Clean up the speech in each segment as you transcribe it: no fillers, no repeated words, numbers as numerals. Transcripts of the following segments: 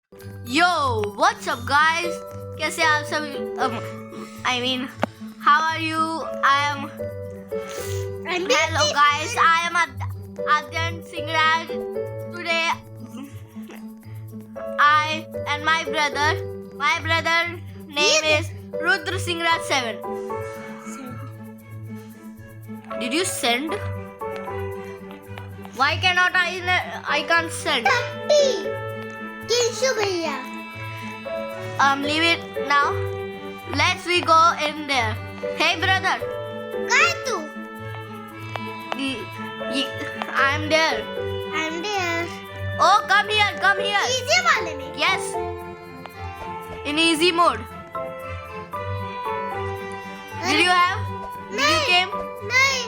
Yo, what's up guys? कैसे आप सभी? I mean, how are you? Hello guys, I am Adyan Singraj. Today, I and my brother name is Rudra Singraj 7. Did you send? Why cannot I can't send? Leave it now. Let's we go in there. Hey brother. I'm there. Oh, come here. Easy वाले में Yes. In easy mode. Did you have? Did you came? नहीं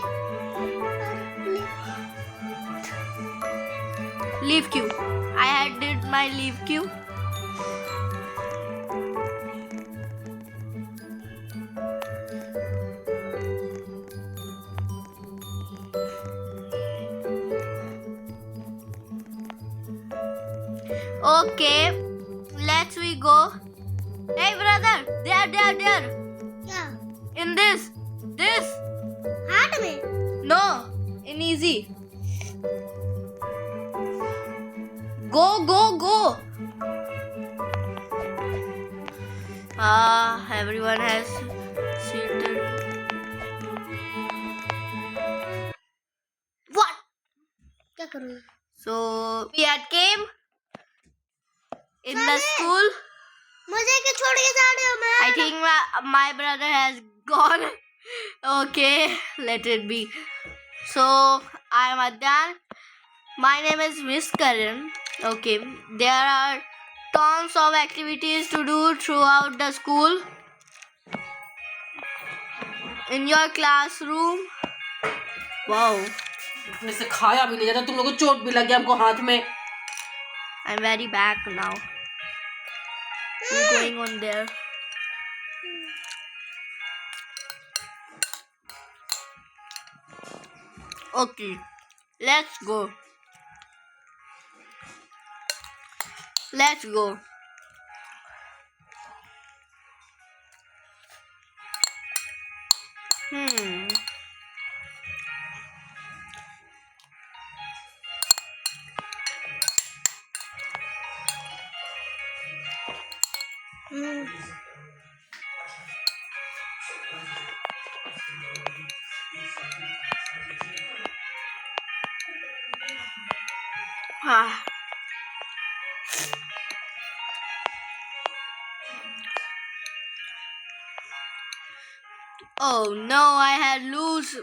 Leave queue. I had did my leave queue. Okay, let's we go. Hey brother, there. क्या In this. Hard में No, in easy. Go. Everyone has seated. What? क्या करूँ So we had came in the school. मुझे क्या छोड़ के जा रहे हो मैं I think my brother has gone. Okay, let it be. So I am Adyan. My name is Miss Karan. Okay, there are tons of activities to do throughout the school. In your classroom. Wow, अपने से खाया भी नहीं जाता, तुम लोगों को चोट भी लग गया हमको हाथ में। I'm very back now. I'm going on there. Okay, let's go. Ah. Oh no, I had loose.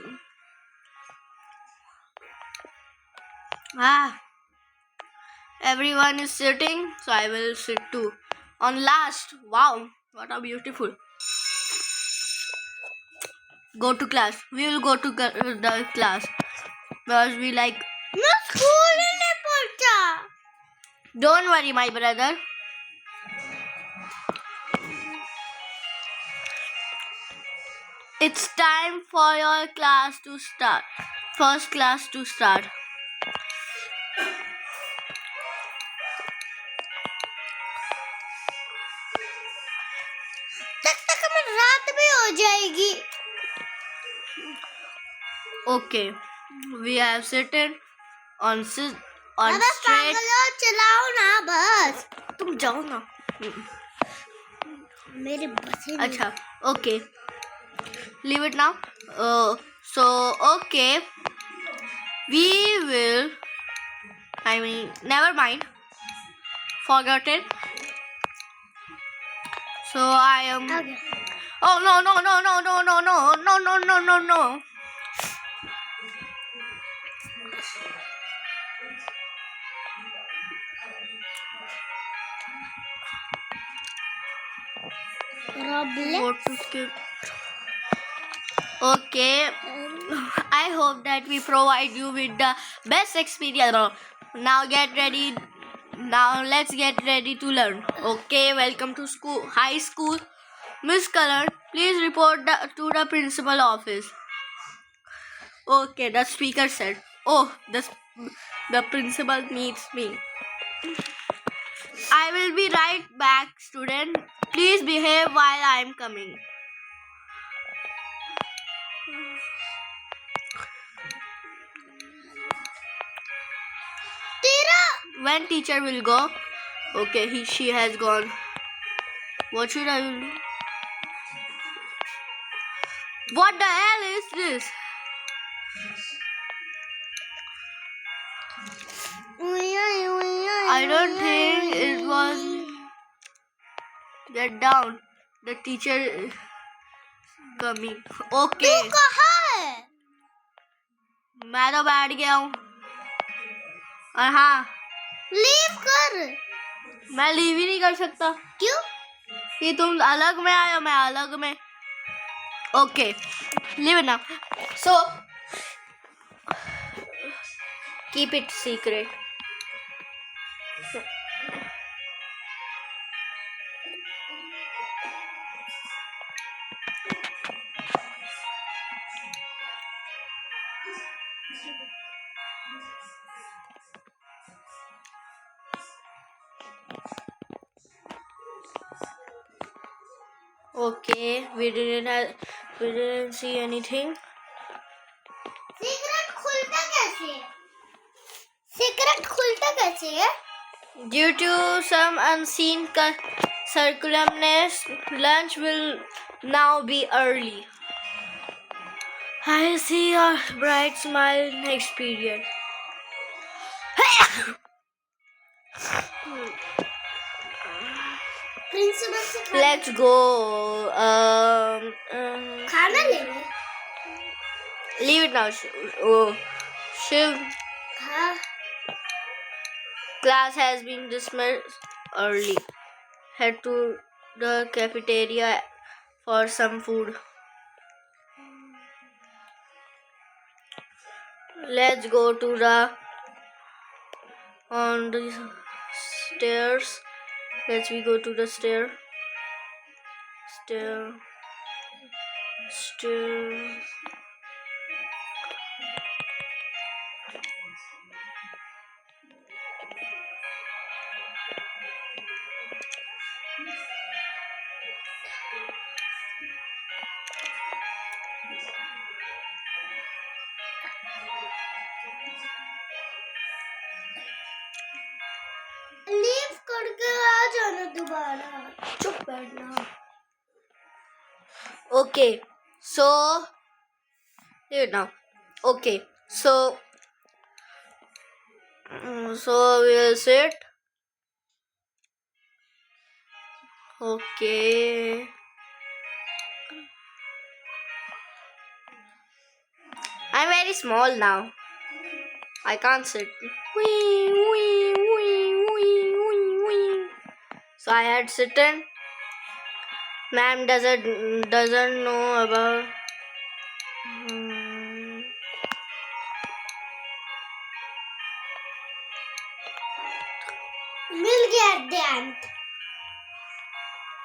Everyone is sitting, so I will sit too. On last. Wow, what a beautiful. Go to class. We will go to the class because we like. मैं school ही नहीं पहुंचा Don't worry, my brother. It's time for your class to start. First class to start. तक में रात भी हो जाएगी Okay, we have sitting on अबे straight. पागलो चलाओ ना बस तुम जाओ ना. मेरे बसे अच्छा, okay. Leave it now. So okay. We will. I mean, never mind. Forgot it. So I am. Okay. Oh no. Problem Go to skip. Okay. I hope that we provide you with the best experience. Now get ready. Now let's get ready to learn. Okay, welcome to high school. Miss Karan, please report to the principal office. Okay, the speaker said. Oh, the principal needs me. I will be right back, student. Please behave while I am coming. When teacher will go? Okay, she has gone. What should I do? What the hell is this? I don't think it was. Get down. The teacher is coming. Okay. तू कहाँ है? मैं तो बैठ गया हूँ. और हाँ, लीव कर. मैं लीव ही नहीं कर सकता. क्यों? कि तुम अलग में आए हो, मैं अलग में. Okay, leave it now. So, keep it secret. Okay, we didn't see anything. Cigarette खुलता कैसे? सिगरेट खुलता कैसे है? Due to some unseen circumstance, lunch will now be early. I see your bright smile next period. Principal से Let's go. खाना लेने. Leave it now. Oh, Shiv. हाँ. Class has been dismissed early. Head to the cafeteria for some food. Let's go to the on the stairs. Let's we go to the stair. Stair. Leave करके आ जाना दोबारा. चुप बैठना. Okay, so here now. Okay, so we'll sit. Okay. I'm very small now. I can't sit. Wee, wee, wee, wee, wee, wee. So I had sitten. Ma'am doesn't know about. मिल गया ध्यान.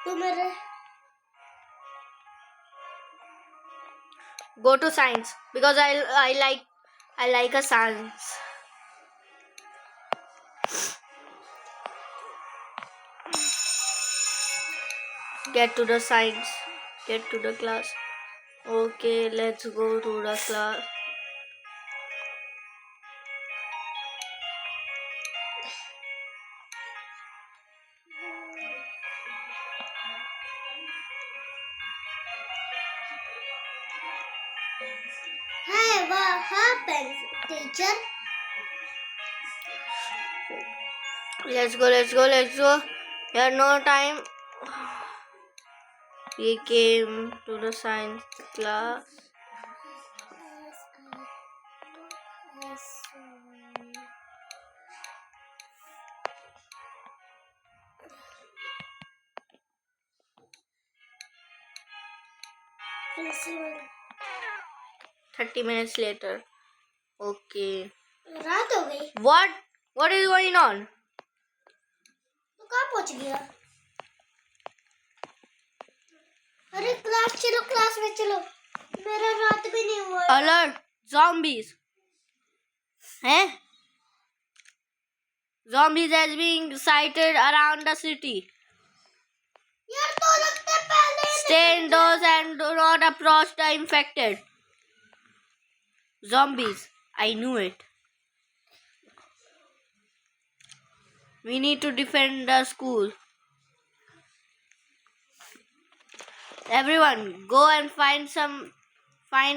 तो मेरे Go to science because I like a science. Get to the science. Get to the class. Okay, let's go to the class. Hey, what happened, teacher? Let's go. We have no time. We came to the science class. Principal 30 minutes later. Okay. रात हो गई. What is going on? तो कहाँ पहुँच गया? अरे class में चलो. मेरा रात भी नहीं हुआ. Alert! Zombies! Zombies has been sighted around the city. Stay indoors and do not approach the infected. Zombies. I knew it. We need to defend the school. Everyone, go and find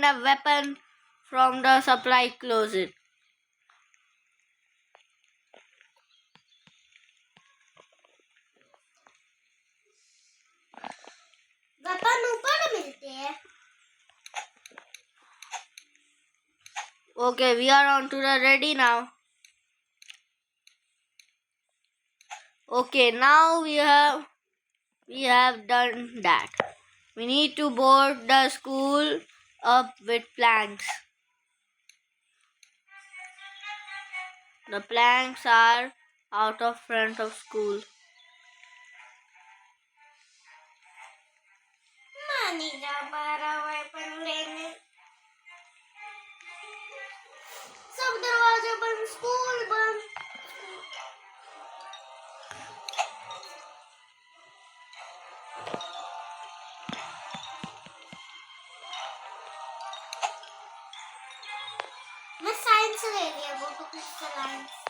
a weapon from the supply closet. Weapon ऊपर मिलते हैं. Okay, we are on to the ready now. Okay, now we have done that. We need to board the school up with planks. The planks are out of front of school. मानी जा बारा weapon लेने. सब दरवाजे बंद, school बंद. मैं science ले लिया, वो तो कुछ साइंस.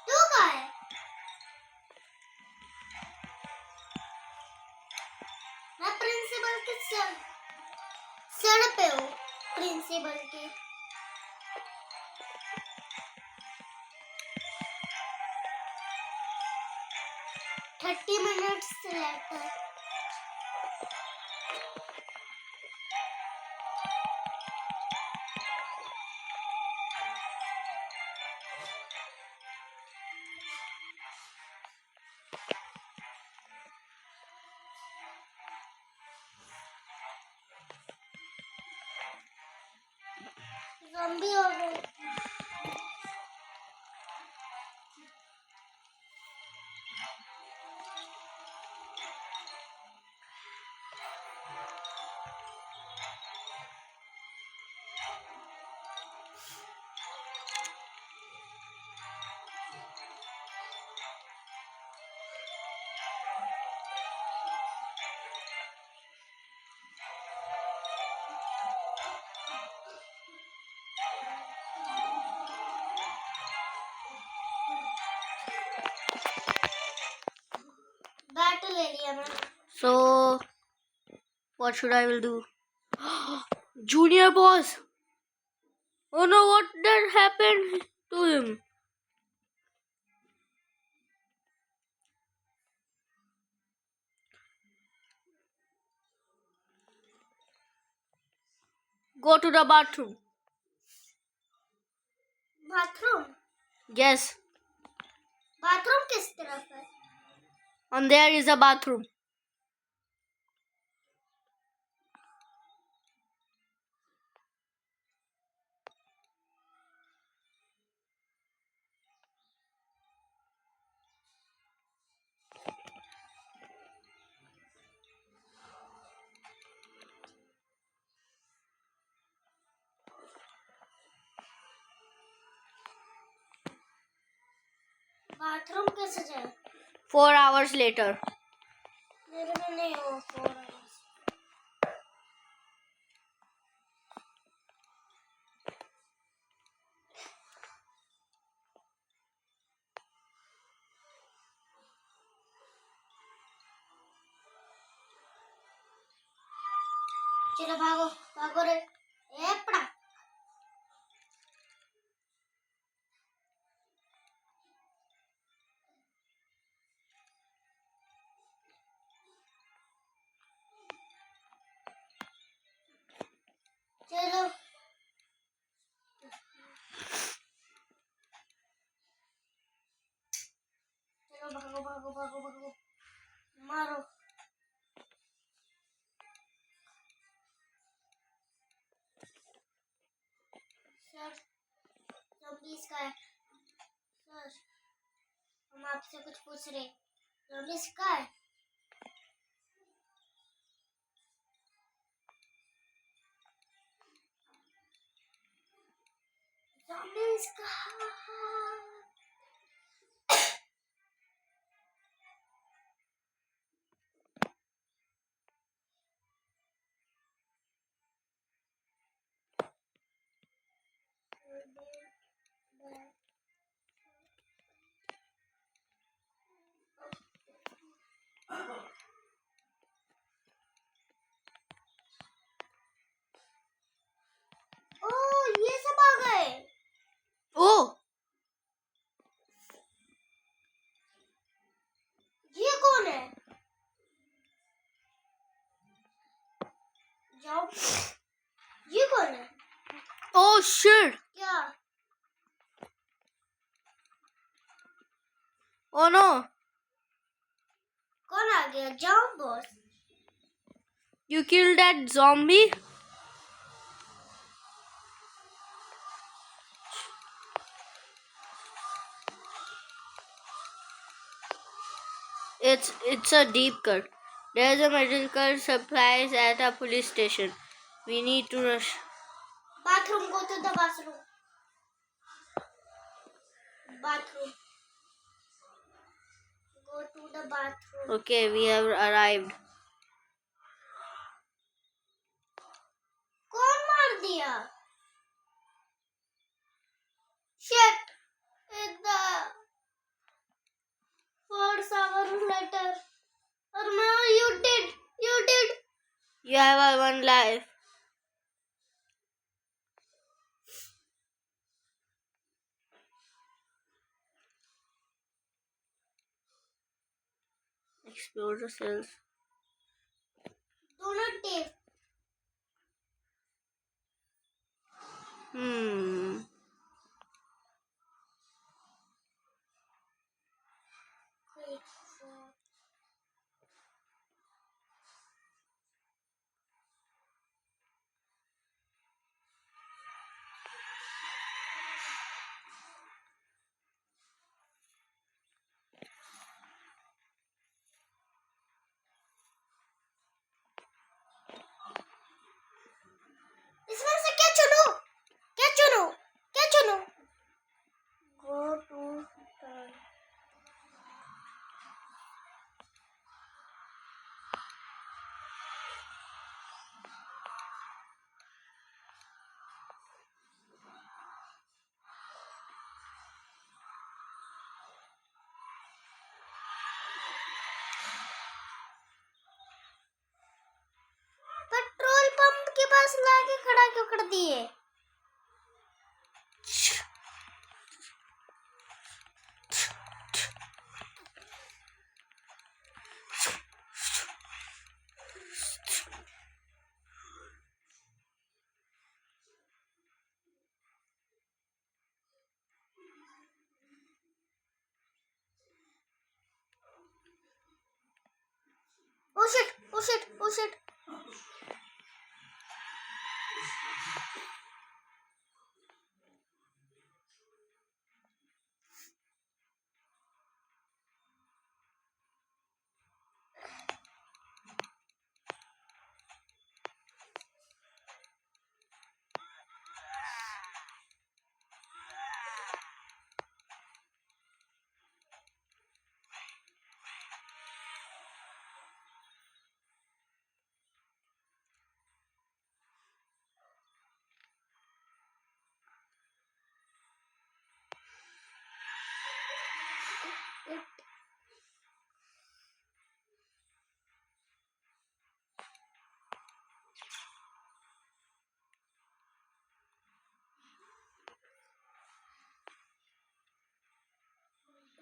तू कहाँ है? मैं प्रिंसिपल के सर पे हूँ. प्रिंसिपल के 30 minutes later. Zombie हो गए. बैट ले लिया मैंने. So, what should I will do? Junior boss. Oh no, what that happened to him? Go to the bathroom. Bathroom. Yes, bathroom किस तरफ है? and there is a bathroom. Bathroom कैसे जाए? 4 hours later. मेरे में नहीं हो 4 hours. चलो भागो भागो रे. ए पड़ा. चलो चलो भागो. भागो भागो भागो मारो सर zombies का है सर हम आपसे कुछ पूछ रहे zombies का है zombies का ओ ये सब आ गए Oh, ये कौन है जाओ ये कौन है oh shit. क्या Oh no. कौन आ गया जाओ boss You killed that zombie? It's a deep cut. There's a medical supplies at a police station. We need to rush. bathroom go to the bathroom go to the bathroom Okay, we have arrived. कौन मार दिया shit it's the 4 hour later और मैं you did You have a one life. Explore the cells. do not take wait for इसमें से क्या चुनो go to the petrol pump के पास लाके खड़ा क्यों कर दिए oh shit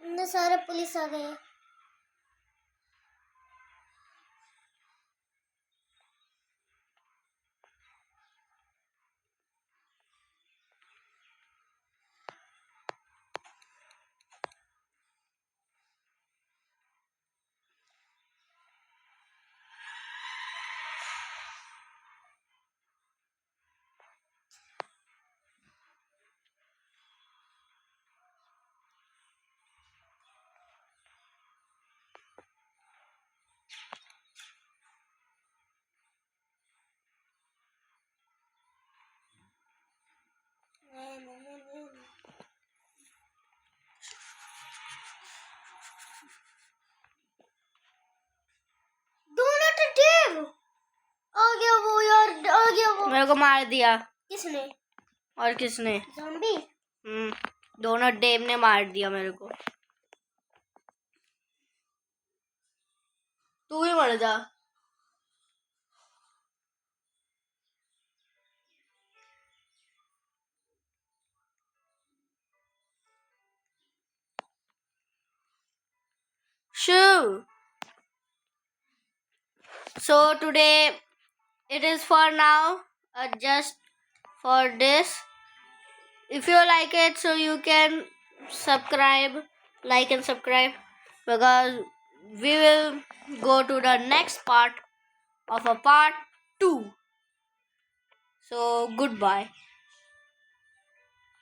इतने सारे पुलिस आ गए को मार दिया किसने? और किसने? ज़ॉम्बी? दोनों डेव ने मार दिया मेरे को। तू भी मर जा। Shoo. So today it is for now, just for this. If you like it, so you can like and subscribe, because we will go to the next part of a part 2. So goodbye.